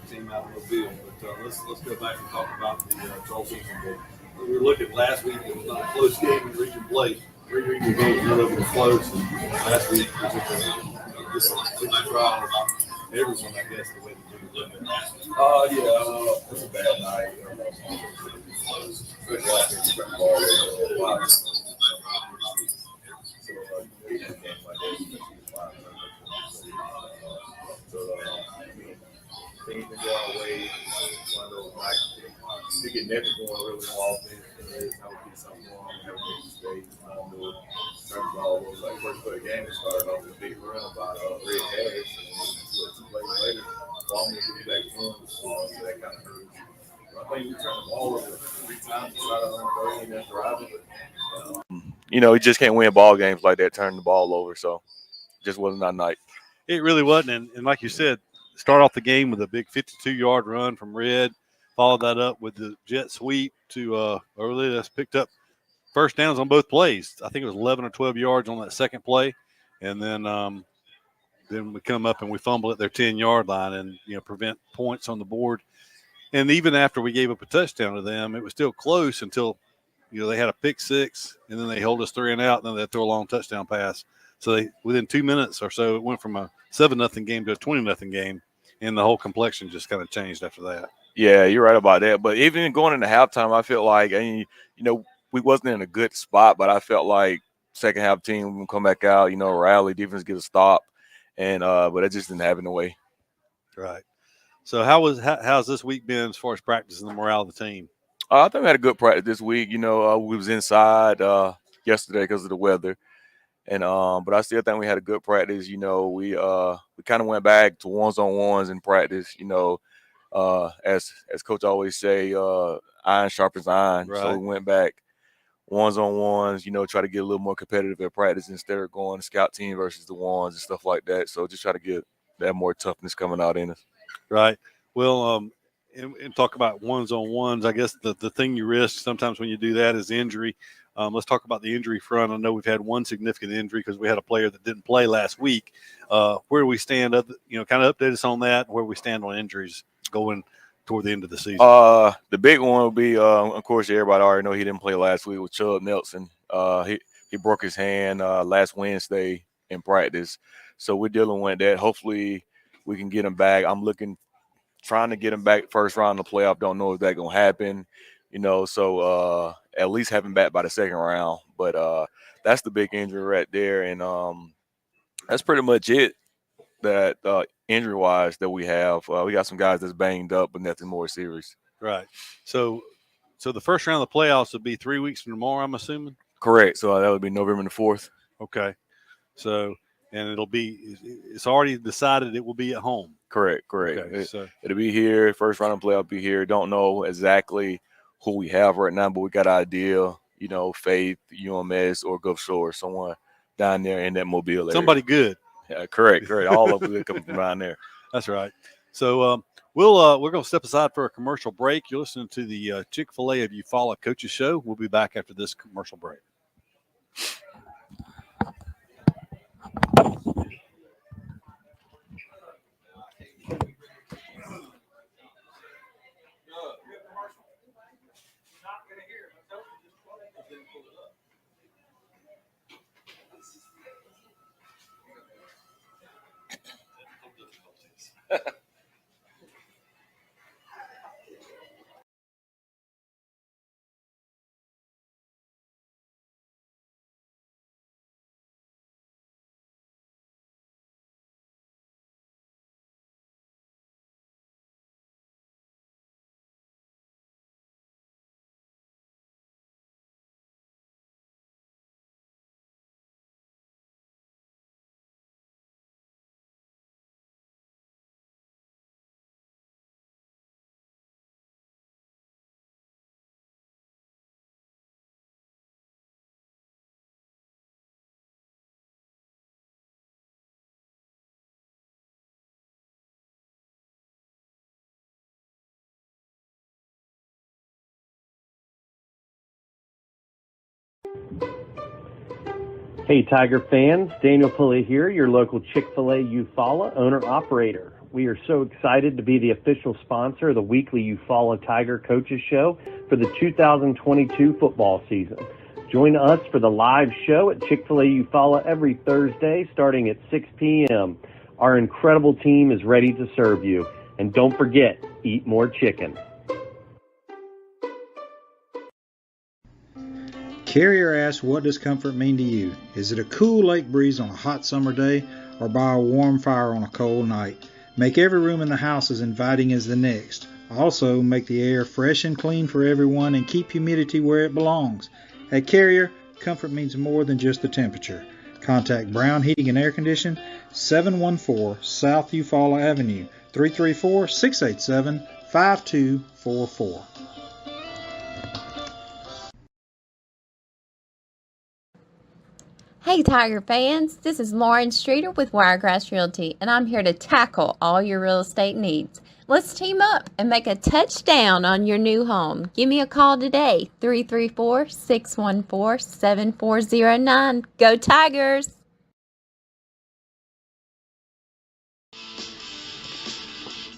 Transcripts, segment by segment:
team out of Mobile. But let's go back and talk about the Charles Season game. We were looking last week. It was not a close game in region play. Three region games were over close, and last week was just a trial about everyone, I guess, the way the team was looking. Yeah, it's a bad night. Good luck in the ball. Things been going away. One of those nights. You get never going really on offense. Every time we get something wrong, we have a big mistake. Turn the ball over. Like first play of the game, it started off with a big run by Red Harris. And 2 plays later, Ballman getting back to him. So that kind of hurts. I think we turned the ball over 3 times to try to run and then drive it. You just can't win ball games like that, turning the ball over. So it just wasn't our night. It really wasn't. And like you said, start off the game with a big 52-yard run from Red, followed that up with the jet sweep to early. That's picked up first downs on both plays. I think it was 11 or 12 yards on that second play. And then we come up and we fumble at their 10-yard line and, prevent points on the board. And even after we gave up a touchdown to them, it was still close until, they had a pick six, and then they hold us 3 and out, and then they throw a long touchdown pass. So within 2 minutes or so, it went from a 7-0 game to a 20-0 game, and the whole complexion just kind of changed after that. Yeah, you're right about that. But even going into halftime, I felt like, we wasn't in a good spot, but I felt like second half team would come back out, rally, defense get a stop, and but it just didn't happen the way. Right. So how's this week been as far as practice and the morale of the team? I think we had a good practice this week. We was inside yesterday because of the weather, and but I still think we had a good practice. We kind of went back to ones-on-ones in practice. As Coach always say, iron sharpens iron. Right. So we went back ones-on-ones. Try to get a little more competitive at practice instead of going to scout team versus the ones and stuff like that. So just try to get that more toughness coming out in us. Right. Well, and talk about ones-on-ones. I guess the thing you risk sometimes when you do that is injury. Let's talk about the injury front. I know we've had one significant injury because we had a player that didn't play last week. Where we stand, kind of update us on that, where we stand on injuries going toward the end of the season. The big one will be, of course, everybody already know he didn't play last week with Chubb Nelson. He broke his hand last Wednesday in practice. So we're dealing with that. Hopefully we can get him back. I'm trying to get him back first round of the playoff. Don't know if that's going to happen, so at least have him back by the second round. But that's the big injury right there. And that's pretty much it that injury-wise that we have. We got some guys that's banged up, but nothing more serious. Right. So the first round of the playoffs would be 3 weeks from tomorrow, I'm assuming? Correct. So that would be November the 4th. Okay. So – and it's already decided it will be at home. Correct. Okay, It'll be here. First round of playoff be here. Don't know exactly who we have right now, but we got an idea, Faith, UMS, or Gulf Shore, someone down there in that Mobile area. Somebody good. Yeah, correct. All of them coming from down there. That's right. So we're going to step aside for a commercial break. You're listening to the Chick-Fil-A of Eufaula Coaches Show. We'll be back after this commercial break. Hey, Tiger fans, Daniel Pulley here, your local Chick-fil-A Eufaula owner-operator. We are so excited to be the official sponsor of the weekly Eufaula Tiger Coaches Show for the 2022 football season. Join us for the live show at Chick-Fil-A Eufaula every Thursday starting at 6 p.m. Our incredible team is ready to serve you. And don't forget, eat more chicken. Carrier asks, what does comfort mean to you? Is it a cool lake breeze on a hot summer day or by a warm fire on a cold night? Make every room in the house as inviting as the next. Also, make the air fresh and clean for everyone and keep humidity where it belongs. At Carrier, comfort means more than just the temperature. Contact Brown Heating and Air Condition, 714 South Eufaula Avenue, 334-687-5244. Hey Tiger fans, this is Lauren Streeter with Wiregrass Realty, and I'm here to tackle all your real estate needs. Let's team up and make a touchdown on your new home. Give me a call today, 334-614-7409. Go Tigers!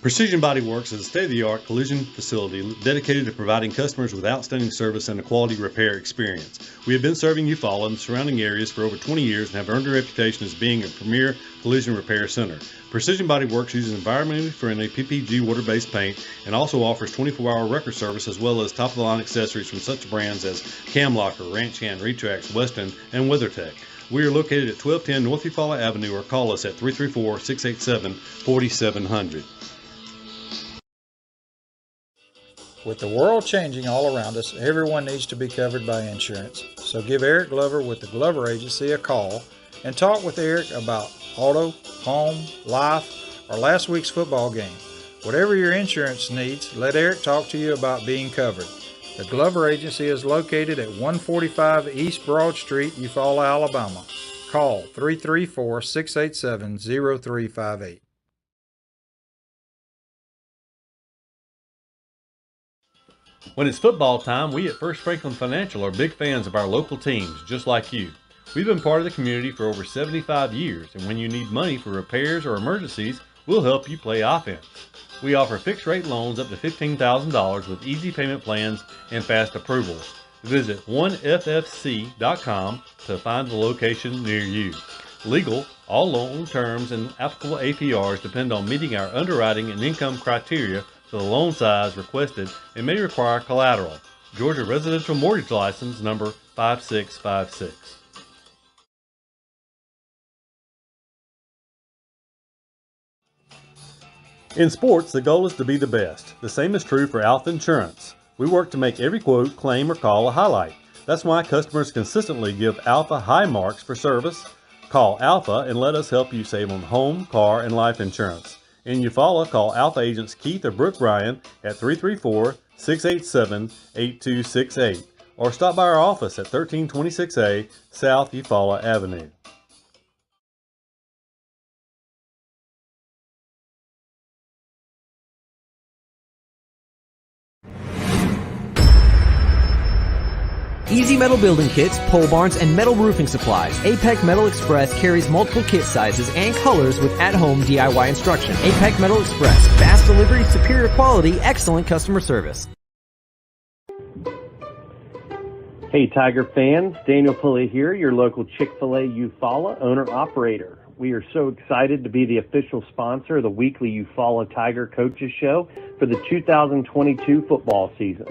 Precision Body Works is a state-of-the-art collision facility dedicated to providing customers with outstanding service and a quality repair experience. We have been serving Eufaula and the surrounding areas for over 20 years and have earned a reputation as being a premier collision repair center. Precision Body Works uses environmentally friendly PPG water-based paint and also offers 24-hour record service as well as top-of-the-line accessories from such brands as Cam Locker, Ranch Hand, Retrax, Weston, and WeatherTech. We are located at 1210 North Eufaula Avenue or call us at 334-687-4700. With the world changing all around us, everyone needs to be covered by insurance. So give Eric Glover with the Glover Agency a call and talk with Eric about auto, home, life, or last week's football game. Whatever your insurance needs, let Eric talk to you about being covered. The Glover Agency is located at 145 East Broad Street, Eufaula, Alabama. Call 334-687-0358. When it's football time, we at First Franklin Financial are big fans of our local teams, just like you. We've been part of the community for over 75 years, and when you need money for repairs or emergencies, we'll help you play offense. We offer fixed-rate loans up to $15,000 with easy payment plans and fast approvals. Visit 1ffc.com to find the location near you. Legal, all loan terms and applicable APRs depend on meeting our underwriting and income criteria for the loan size requested and may require collateral. Georgia Residential Mortgage License number 5656. In sports, the goal is to be the best. The same is true for Alpha Insurance. We work to make every quote, claim, or call a highlight. That's why customers consistently give Alpha high marks for service. Call Alpha and let us help you save on home, car, and life insurance. In Eufaula, call Alpha agents Keith or Brooke Bryan at 334-687-8268 or stop by our office at 1326A South Eufaula Avenue. Easy Metal Building Kits, pole barns, and metal roofing supplies. APEC Metal Express carries multiple kit sizes and colors with at-home DIY instruction. APEC Metal Express. Fast delivery, superior quality, excellent customer service. Hey Tiger fans, Daniel Pulley here, your local Chick-Fil-A Eufaula owner-operator. We are so excited to be the official sponsor of the weekly Eufaula Tiger Coaches Show for the 2022 football season.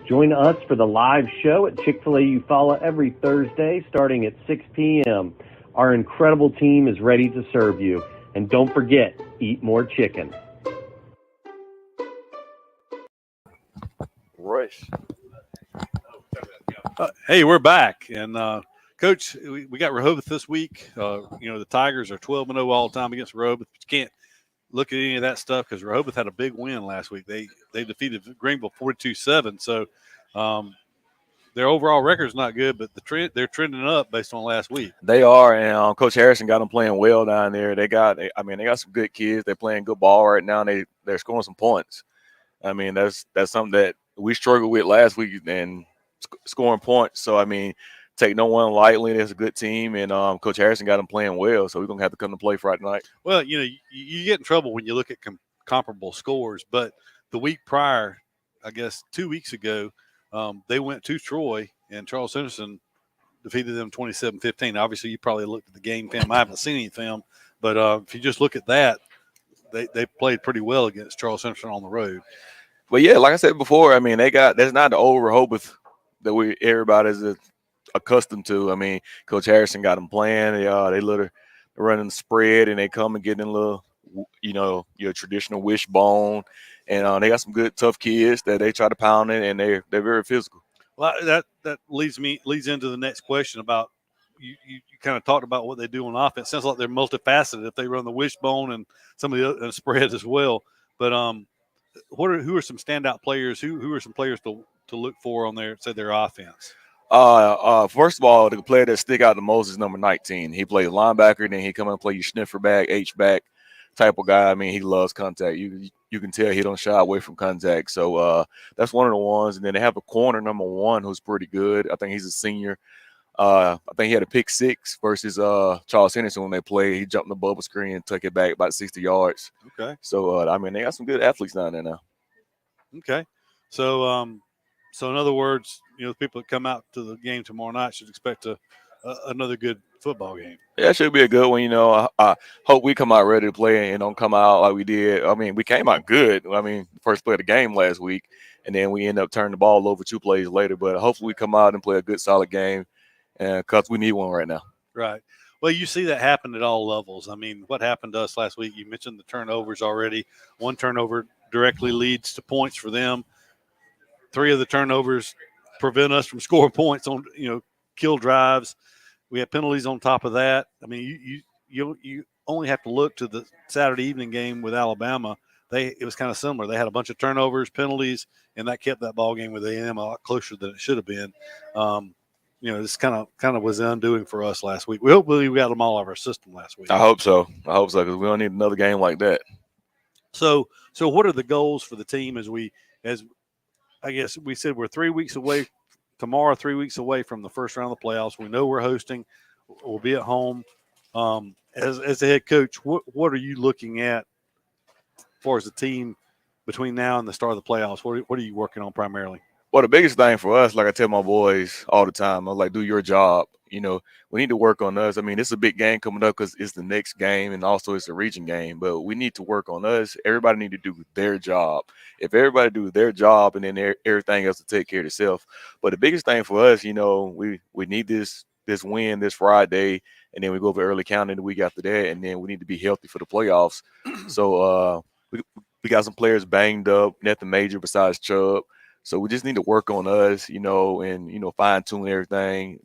Join us for the live show at Chick-Fil-A Eufaula every Thursday starting at 6 p.m. Our incredible team is ready to serve you. And don't forget, eat more chicken. Rush. Hey, we're back. And, Coach, we got Rehoboth this week. The Tigers are 12-0 all the time against Rehoboth. But you can't look at any of that stuff because Rehoboth had a big win last week. They defeated Greenville 42-7. So their overall record is not good, but they're trending up based on last week. They are, and Coach Harrison got them playing well down there. They got some good kids. They're playing good ball right now. And they're scoring some points. I mean, that's something that we struggled with last week and scoring points. So I mean, take no one lightly. It's a good team, and Coach Harrison got them playing well, so we're gonna have to come to play Friday night. Well, you get in trouble when you look at comparable scores, but the week prior, I guess 2 weeks ago, they went to Troy, and Charles Henderson defeated them 27-15. Obviously, you probably looked at the game film. I haven't seen any film, but if you just look at that, they played pretty well against Charles Henderson on the road. But yeah, like I said before, I mean, that's not the old Rehoboth that everybody's accustomed to. I mean, Coach Harrison got them playing. They're running the spread, and they come and get in a little, your traditional wishbone, and they got some good, tough kids that they try to pound it, and they're very physical. Well, that leads into the next question about you kind of talked about what they do on offense. Sounds like they're multifaceted if they run the wishbone and some of the other spread as well. But who are some standout players? Who are some players to look for on their offense? First of all, the player that stick out the most is number 19. He plays linebacker, then he come and play your sniffer back, H back type of guy. I mean, he loves contact. You can tell he don't shy away from contact. So that's one of the ones. And then they have a corner, number 1, who's pretty good. I think he's a senior. I think he had a pick 6 versus Charles Henderson when they played. He jumped the bubble screen and took it back about 60 yards. Okay. So I mean, they got some good athletes down there now. Okay. So so in other words, the people that come out to the game tomorrow night should expect another good football game. Yeah, it should be a good one. I hope we come out ready to play and don't come out like we did. I mean, we came out good. I mean, first play of the game last week, and then we end up turning the ball over 2 plays later. But hopefully we come out and play a good, solid game, because we need one right now. Right. Well, you see that happen at all levels. I mean, what happened to us last week? You mentioned the turnovers already. 1 turnover directly leads to points for them. 3 of the turnovers prevent us from scoring points on, kill drives. We have penalties on top of that. I mean, you only have to look to the Saturday evening game with Alabama. It was kind of similar. They had a bunch of turnovers, penalties, and that kept that ball game with A&M a lot closer than it should have been. This kind of was the undoing for us last week. We hope we got them all out of our system last week. I hope so, because we don't need another game like that. So what are the goals for the team as I guess we said we're 3 weeks away tomorrow, 3 weeks away from the first round of the playoffs. We know we're hosting. We'll be at home. As the head coach, what are you looking at as far as the team between now and the start of the playoffs? What are you working on primarily? Well, the biggest thing for us, like I tell my boys all the time, I'm like, do your job. We need to work on us. I mean, it's a big game coming up because it's the next game, and also it's a region game. But we need to work on us. Everybody need to do their job. If everybody do their job, and then everything else to take care of itself. But the biggest thing for us, we need this win this Friday, and then we go over early counting the week after that, and then we need to be healthy for the playoffs. So we got some players banged up, nothing major besides Chubb. So we just need to work on us, and fine tune everything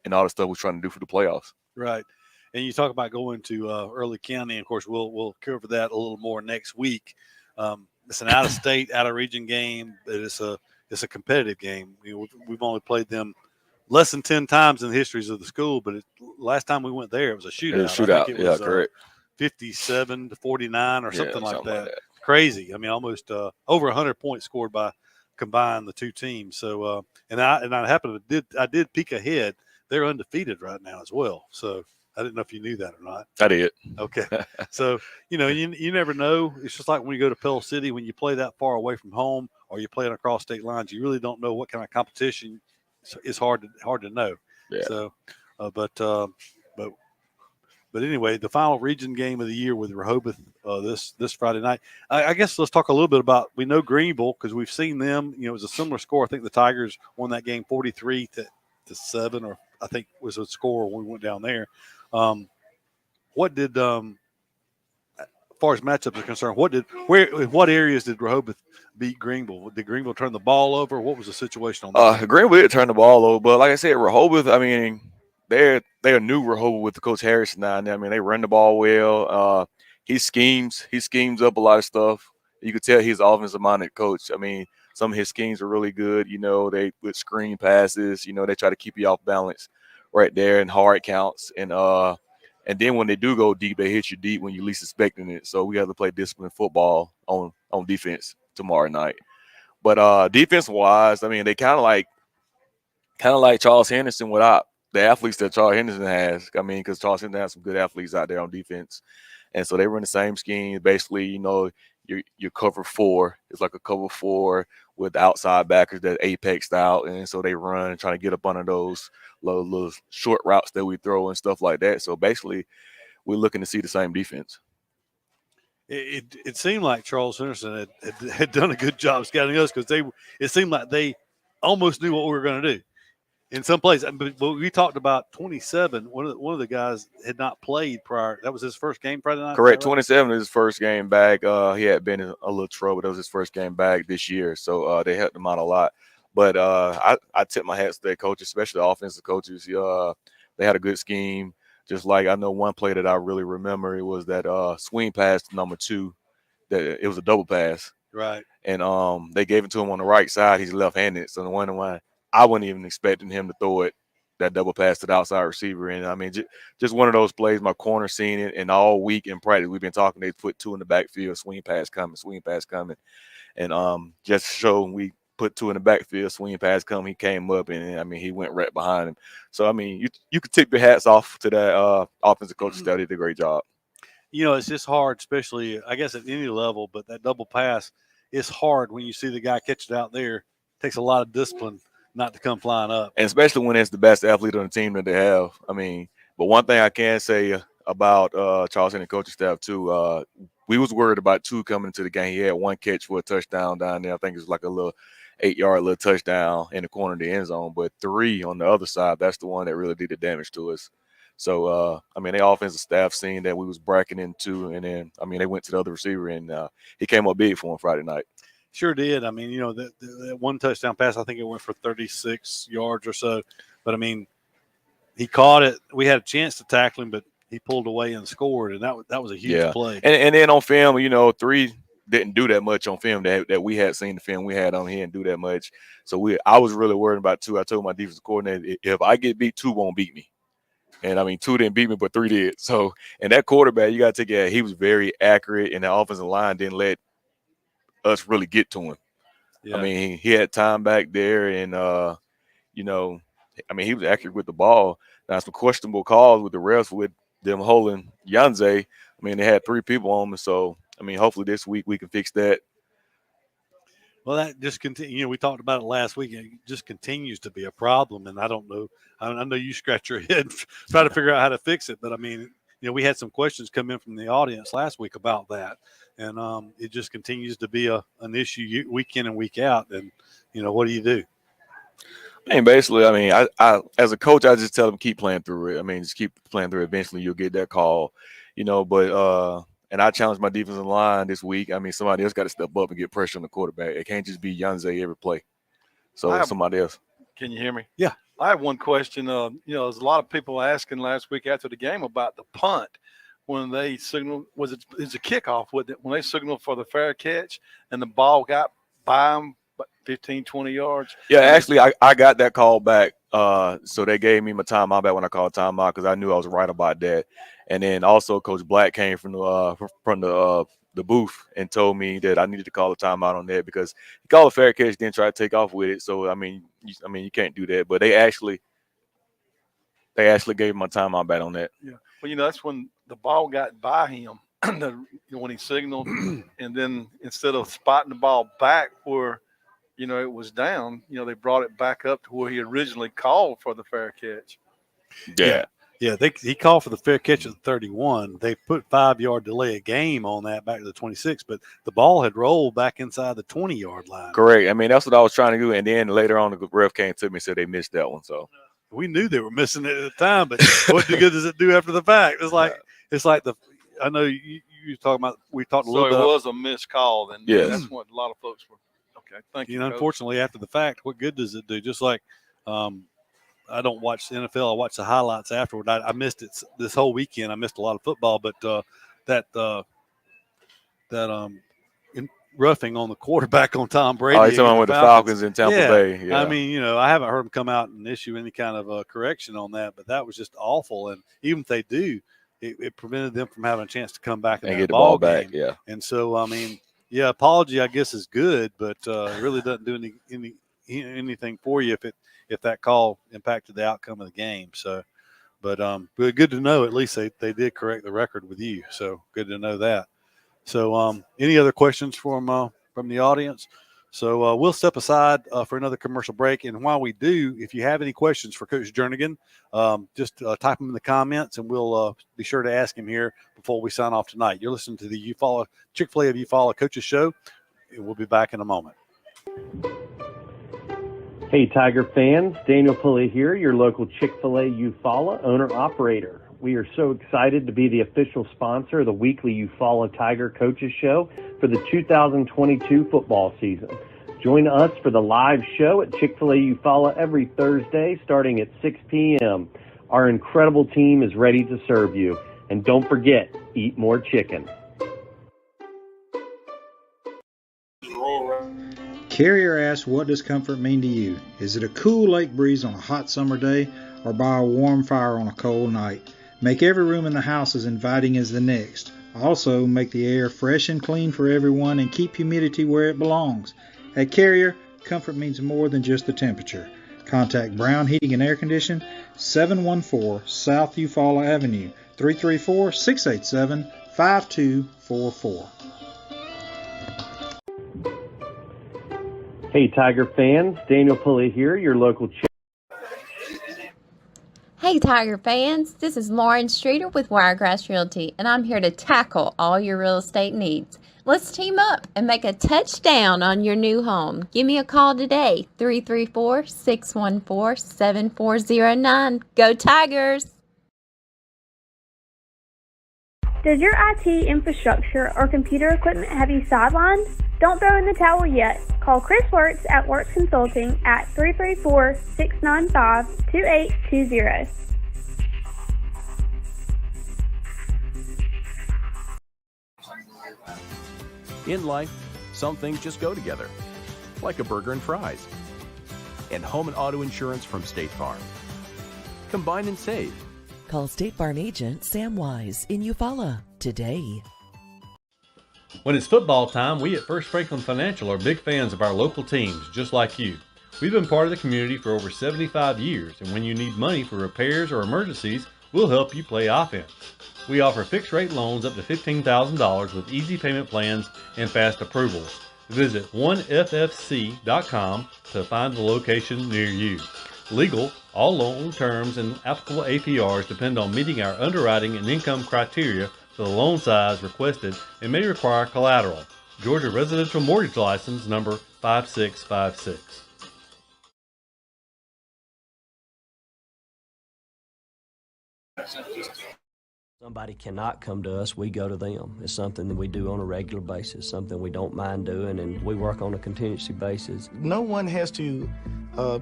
and all the stuff we're trying to do for the playoffs. Right. And you talk about going to early county. Of course, we'll cover that a little more next week. It's an out of state, out of region game, but it's a competitive game. We've only played them less than 10 times in the histories of the school, but last time we went there, it was a shootout. It was a shootout. I think it was, correct. 57-49 or something like that. Like that. Crazy. I mean, almost over 100 points scored by combined the 2 teams. So and I happened to I did peek ahead. They're undefeated right now as well. So I didn't know if you knew that or not. I did. Okay. So, you never know. It's just like when you go to Pell City, when you play that far away from home or you're playing across state lines, you really don't know what kind of competition. It's hard to know. Yeah. So, but anyway, the final region game of the year with Rehoboth this Friday night. I guess let's talk a little bit about. We know Greenville because we've seen them. It was a similar score. I think the Tigers won that game 43-7, or I think was a score when we went down there. What did, as far as matchups are concerned, what areas did Rehoboth beat Greenville? Did Greenville turn the ball over? What was the situation on that? Greenville did turn the ball over, but like I said, Rehoboth, I mean, they're new Rehoboth with the Coach Harrison now. I mean, they run the ball well. He schemes up a lot of stuff. You could tell he's an offensive-minded coach. I mean, some of his schemes are really good. They with screen passes. They try to keep you off balance right there and hard counts. And then when they do go deep, they hit you deep when you're least expecting it. So we have to play disciplined football on defense tomorrow night. But defense-wise, I mean, they kind of like Charles Henderson without the athletes that Charles Henderson has. I mean, because Charles Henderson has some good athletes out there on defense, and so they run the same scheme. Basically, your cover four is like a cover four with outside backers that apexed out, and so they run trying to get up under those little short routes that we throw and stuff like that. So basically, we're looking to see the same defense. It seemed like Charles Henderson had done a good job scouting us because it seemed like they almost knew what we were going to do in some places. But we talked about 27. One of the guys had not played prior. That was his first game Friday night. Correct. Right? 27 is his first game back. He had been in a little trouble. That was his first game back this year, so they helped him out a lot. But I tip my hats to their coaches, especially the offensive coaches. They had a good scheme. Just like I know one play that I really remember, it was that swing pass to number 2. That it was a double pass. Right. And they gave it to him on the right side. He's left-handed. So the one I wasn't even expecting him to throw it, that double pass to the outside receiver. And I mean, just one of those plays, my corner seen it, and all week in practice, we've been talking, they put 2 in the backfield, swing pass coming. And just to show we put 2 in the backfield, swing pass coming, he came up, and I mean, he went right behind him. So, I mean, you could tip your hats off to that offensive coaching staff. They did a great job. It's just hard, especially, I guess, at any level, but that double pass is hard when you see the guy catch it out there. It takes a lot of discipline not to come flying up. And especially when it's the best athlete on the team that they have. I mean, but one thing I can say about Charles Henderson coaching staff, too, we was worried about 2 coming into the game. He had 1 catch for a touchdown down there. I think it's like a little 8-yard little touchdown in the corner of the end zone. But 3 on the other side, that's the one that really did the damage to us. So, I mean, the offensive staff seen that we was bracketing 2, and then, I mean, they went to the other receiver, and he came up big for him Friday night. Sure did. I mean, that 1 touchdown pass, I think it went for 36 yards or so. But, I mean, he caught it. We had a chance to tackle him, but he pulled away and scored, and that was a huge play. And then on film, 3 didn't do that much on film that we had seen the film we had on. He didn't do that much. So I was really worried about 2. I told my defensive coordinator, if I get beat, 2 won't beat me. And, I mean, 2 didn't beat me, but 3 did. So, and that quarterback, you got to take it. He was very accurate, and the offensive line didn't let us really get to him. Yeah. I mean, he had time back there, and, I mean, he was accurate with the ball. Now, some questionable calls with the refs with them holding Yanze. I mean, they had 3 people on him. So, I mean, hopefully this week we can fix that. Well, that just continues. We talked about it last week. It just continues to be a problem, and I don't know. I know you scratch your head trying to figure out how to fix it, but I mean, we had some questions come in from the audience last week about that, and it just continues to be an issue week in and week out. And what do you do? I mean, basically, I mean, I as a coach, I just tell them keep playing through it. I mean, just keep playing through it. Eventually, you'll get that call, But and I challenged my defensive line this week. I mean, somebody else got to step up and get pressure on the quarterback. It can't just be Yanze every play. So somebody else. Can you hear me? Yeah. I have one question. There's a lot of people asking last week after the game about the punt when they signaled. It's a kickoff with it when they signaled for the fair catch and the ball got by them 15, 20 yards. Yeah, actually, I got that call back. So they gave me my timeout back when I called timeout because I knew I was right about that. And then also Coach Black came from the booth and told me that I needed to call a timeout on that because he called a fair catch, then tried to take off with it. So I mean, you can't do that. But they actually gave my timeout back on that. Yeah. Well, that's when the ball got by him when he signaled, and then instead of spotting the ball back where it was down, they brought it back up to where he originally called for the fair catch. Yeah. Yeah, he called for the fair catch at the 31. They put 5-yard delay of game on that back to the 26, but the ball had rolled back inside the 20-yard line. Correct. I mean, that's what I was trying to do. And then later on, the ref came to me and said they missed that one. So we knew they were missing it at the time, but what good does it do after the fact? It's like I know you talking about. We talked a little bit. So it was a missed call, then. Yes. That's what a lot of folks were. Okay, thank you. Unfortunately, after the fact, what good does it do? Just like. I don't watch the NFL. I watch the highlights afterward. I missed it this whole weekend. I missed a lot of football, but that roughing on the quarterback on Tom Brady. Oh, you're talking with the Falcons in Tampa Bay. Yeah. I mean, I haven't heard him come out and issue any kind of correction on that, but that was just awful. And even if they do, it prevented them from having a chance to come back and get the ball back. Yeah. And so, I mean, apology, I guess, is good, but it really doesn't do anything for you if that call impacted the outcome of the game. So, but good to know at least they did correct the record with you. So good to know that. So any other questions from the audience? So we'll step aside for another commercial break. And while we do, if you have any questions for Coach Jernigan, just type them in the comments, and we'll be sure to ask him here before we sign off tonight. You're listening to the Chick-fil-A of Eufaula Coaches Show. We'll be back in a moment. Hey, Tiger fans, Daniel Pulley here, your local Chick-fil-A Eufaula owner-operator. We are so excited to be the official sponsor of the weekly Eufaula Tiger Coaches Show for the 2022 football season. Join us for the live show at Chick-fil-A Eufaula every Thursday starting at 6 p.m. Our incredible team is ready to serve you. And don't forget, eat more chicken. Carrier asks, what does comfort mean to you? Is it a cool lake breeze on a hot summer day, or by a warm fire on a cold night? Make every room in the house as inviting as the next. Also, make the air fresh and clean for everyone and keep humidity where it belongs. At Carrier, comfort means more than just the temperature. Contact Brown Heating and Air Conditioning, 714 South Eufaula Avenue, 334-687-5244. Hey, Tiger fans, Daniel Pulley here, your local Hey, Tiger fans, this is Lauren Streeter with Wiregrass Realty, and I'm here to tackle all your real estate needs. Let's team up and make a touchdown on your new home. Give me a call today, 334-614-7409. Go Tigers! Does your IT infrastructure or computer equipment have you sidelined? Don't throw in the towel yet. Call Chris Works at Works Consulting at 334-695-2820. In life, some things just go together, like a burger and fries. And home and auto insurance from State Farm. Combine and save. Call State Farm agent Sam Wise in Eufaula today. When it's football time, we at First Franklin Financial are big fans of our local teams, just like you. We've been part of the community for over 75 years, and when you need money for repairs or emergencies, we'll help you play offense. We offer fixed-rate loans up to $15,000 with easy payment plans and fast approvals. Visit 1ffc.com to find the location near you. Legal, all loan terms and applicable APRs depend on meeting our underwriting and income criteria for the loan size requested and may require collateral. Georgia Residential Mortgage License number 5656. Somebody cannot come to us, we go to them. It's something that we do on a regular basis, something we don't mind doing, and we work on a contingency basis. No one has to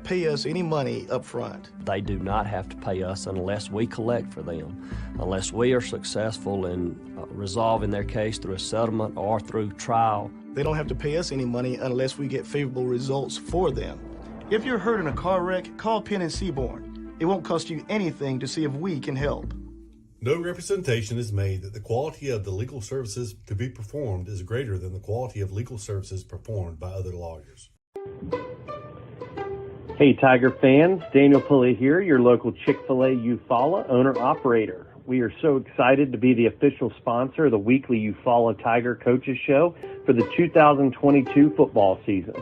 pay us any money up front. They do not have to pay us unless we collect for them, unless we are successful in resolving their case through a settlement or through trial. They don't have to pay us any money unless we get favorable results for them. If you're hurt in a car wreck, call Penn and Seaborn. It won't cost you anything to see if we can help. No representation is made that the quality of the legal services to be performed is greater than the quality of legal services performed by other lawyers. Hey, Tiger fans, Daniel Pulley here, your local Chick-fil-A Eufaula owner-operator. We are so excited to be the official sponsor of the weekly Eufaula Tiger Coaches Show for the 2022 football season.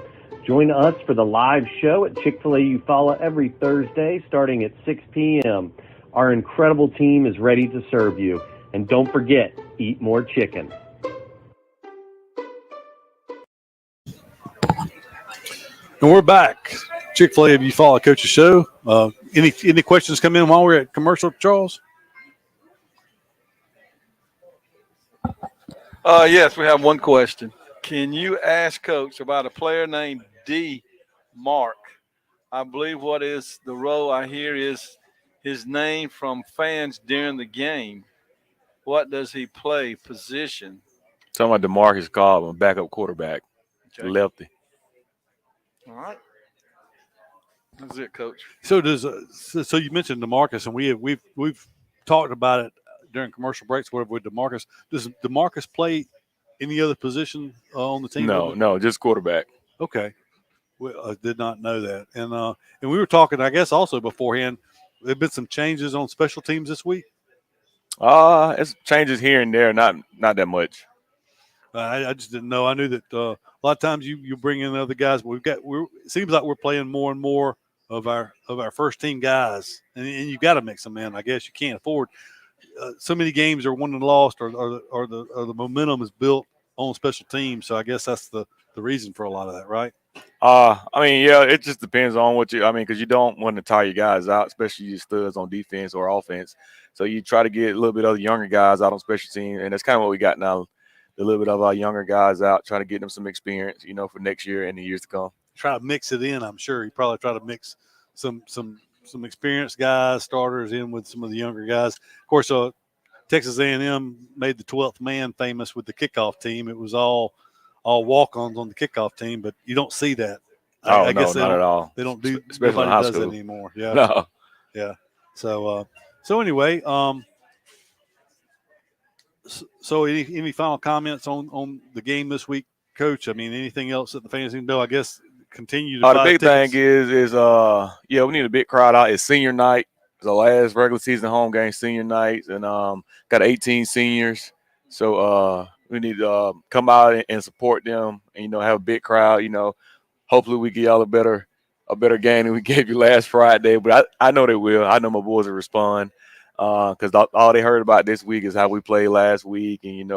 Join us for the live show at Chick-fil-A Eufaula every Thursday starting at 6 p.m. Our incredible team is ready to serve you. And don't forget, eat more chicken. And we're back. Chick-fil-A of Eufaula Coaches Show. Any questions come in while we're at commercial, Charles? Yes, we have one question. Can you ask Coach about a player named D. Mark? I believe what is the role I hear is his name from fans during the game. What does he play? Position? Talking about DeMarcus Cobb, backup quarterback, lefty. All right. That's it, Coach. So so you mentioned DeMarcus, and we've talked about it during commercial breaks, whatever, with DeMarcus. Does DeMarcus play any other position on the team? No, just quarterback. Okay. Did not know that. And we were talking, I guess, also beforehand. There've been some changes on special teams this week. It's changes here and there, not that much. I just didn't know. I knew that a lot of times you bring in other guys, but it seems like we're playing more and more of our first team guys, and you got to mix them in. I guess you can't afford so many games are won and lost, or the momentum is built on special teams. So I guess that's the reason for a lot of that, right? I mean, yeah, it just depends on what because you don't want to tire your guys out, especially your studs on defense or offense. So you try to get a little bit of the younger guys out on special teams, and that's kind of what we got now. A little bit of our younger guys out, trying to get them some experience, for next year and the years to come. Try to mix it in. I'm sure you probably try to mix some experienced guys, starters in with some of the younger guys. Of course, Texas A&M made the 12th man famous with the kickoff team. It was all walk-ons on the kickoff team, but you don't see that. I guess not at all. They don't do. Especially nobody in high does school. that anymore. Yeah. No. Yeah. So anyway, so any final comments on the game this week, Coach? I mean, anything else that the fans need to know? I guess continue to buy the big tickets. thing is we need a big crowd out. It's senior night. It's the last regular season home game, senior night, and got 18 seniors. So we need to come out and support them, and have a big crowd. Hopefully we get y'all a better game than we gave you last Friday. But I know they will. I know my boys will respond because all they heard about this week is how we played last week, and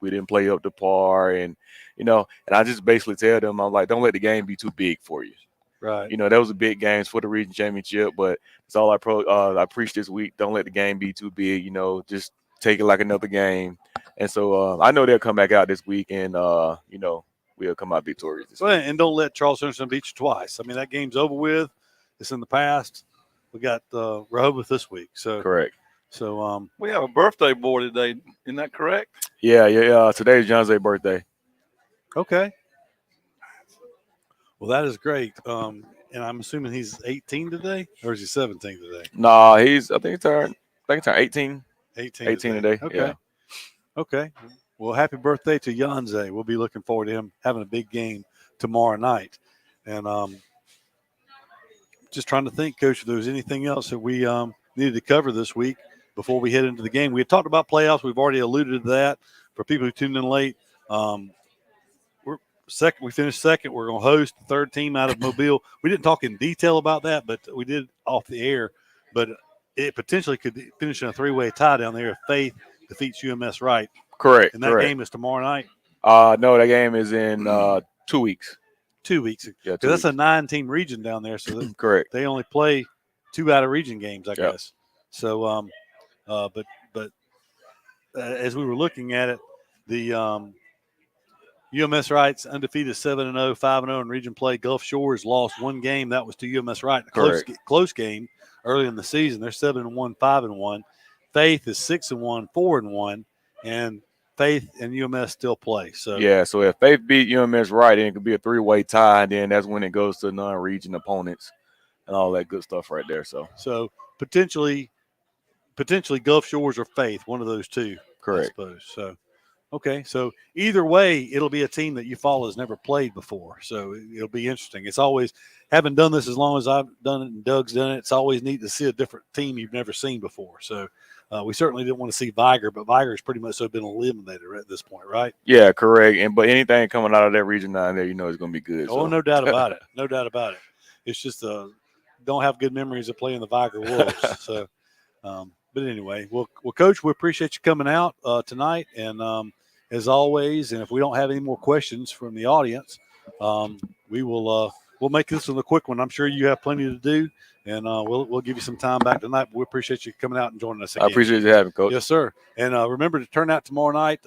we didn't play up to par, and I just basically tell them, I'm like, don't let the game be too big for you. Right. That was a big games for the region championship, but it's all I preach this week. Don't let the game be too big. Just take it like another game. And so I know they'll come back out this week, and we'll come out victorious this week. And don't let Charles Henderson beat you twice. I mean, that game's over with. It's in the past. We got Rehoboth this week. So correct. So we have a birthday boy today. Isn't that correct? Yeah. Today's John's birthday. Okay. Well, that is great. And I'm assuming he's 18 today, or is he 17 today? No, I think he turned 18. 18 today. Okay. Yeah. Okay. Well, happy birthday to Yanze. We'll be looking forward to him having a big game tomorrow night. And just trying to think, Coach, if there was anything else that we needed to cover this week before we head into the game. We had talked about playoffs. We've already alluded to that. For people who tuned in late, we're second. We finished second. We're going to host the third team out of Mobile. We didn't talk in detail about that, but we did off the air. But it potentially could finish in a three-way tie down there if Faith defeats UMS Wright. Correct. And that game is tomorrow night? No, that game is in 2 weeks. 2 weeks. Yeah, that's a 9-team region down there. So correct. They only play 2 out of region games, I guess. So, but as we were looking at it, the UMS Wright's undefeated 7-0, 5-0 in region play. Gulf Shores lost 1 game. That was to UMS Wright. Close game early in the season. They're 7-1, 5-1. Faith is 6-1, 4-1, and Faith and UMS still play. So so if Faith beat UMS Wright, then it could be a 3-way tie, and then that's when it goes to non-region opponents and all that good stuff right there. So potentially Gulf Shores or Faith, one of those two. Correct. I suppose. So okay, so either way, it'll be a team that Eufaula has never played before. So it'll be interesting. It's always, having done this as long as I've done it and Doug's done it, it's always neat to see a different team you've never seen before. So we certainly didn't want to see Viger, but Viger's pretty much been eliminated at this point, right? Yeah, correct. But anything coming out of that region down there, it's going to be good. Oh, no doubt about it. No doubt about it. It's just don't have good memories of playing the Viger Wolves. So, but anyway, well, Coach, we appreciate you coming out tonight, and as always, and if we don't have any more questions from the audience, we will we'll make this one a quick one. I'm sure you have plenty to do, and we'll give you some time back tonight. But we appreciate you coming out and joining us again. I appreciate you having, Coach. Yes, sir. And remember to turn out tomorrow night.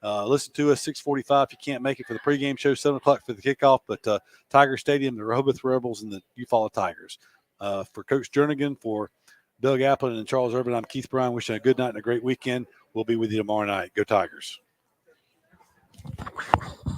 Listen to us 6:45 if you can't make it for the pregame show, 7 o'clock for the kickoff. But Tiger Stadium, the Rehoboth Rebels, and the Eufaula Tigers. For Coach Jernigan, for Doug Applin and Charles Urban, I'm Keith Bryan. Wishing a good night and a great weekend. We'll be with you tomorrow night. Go Tigers.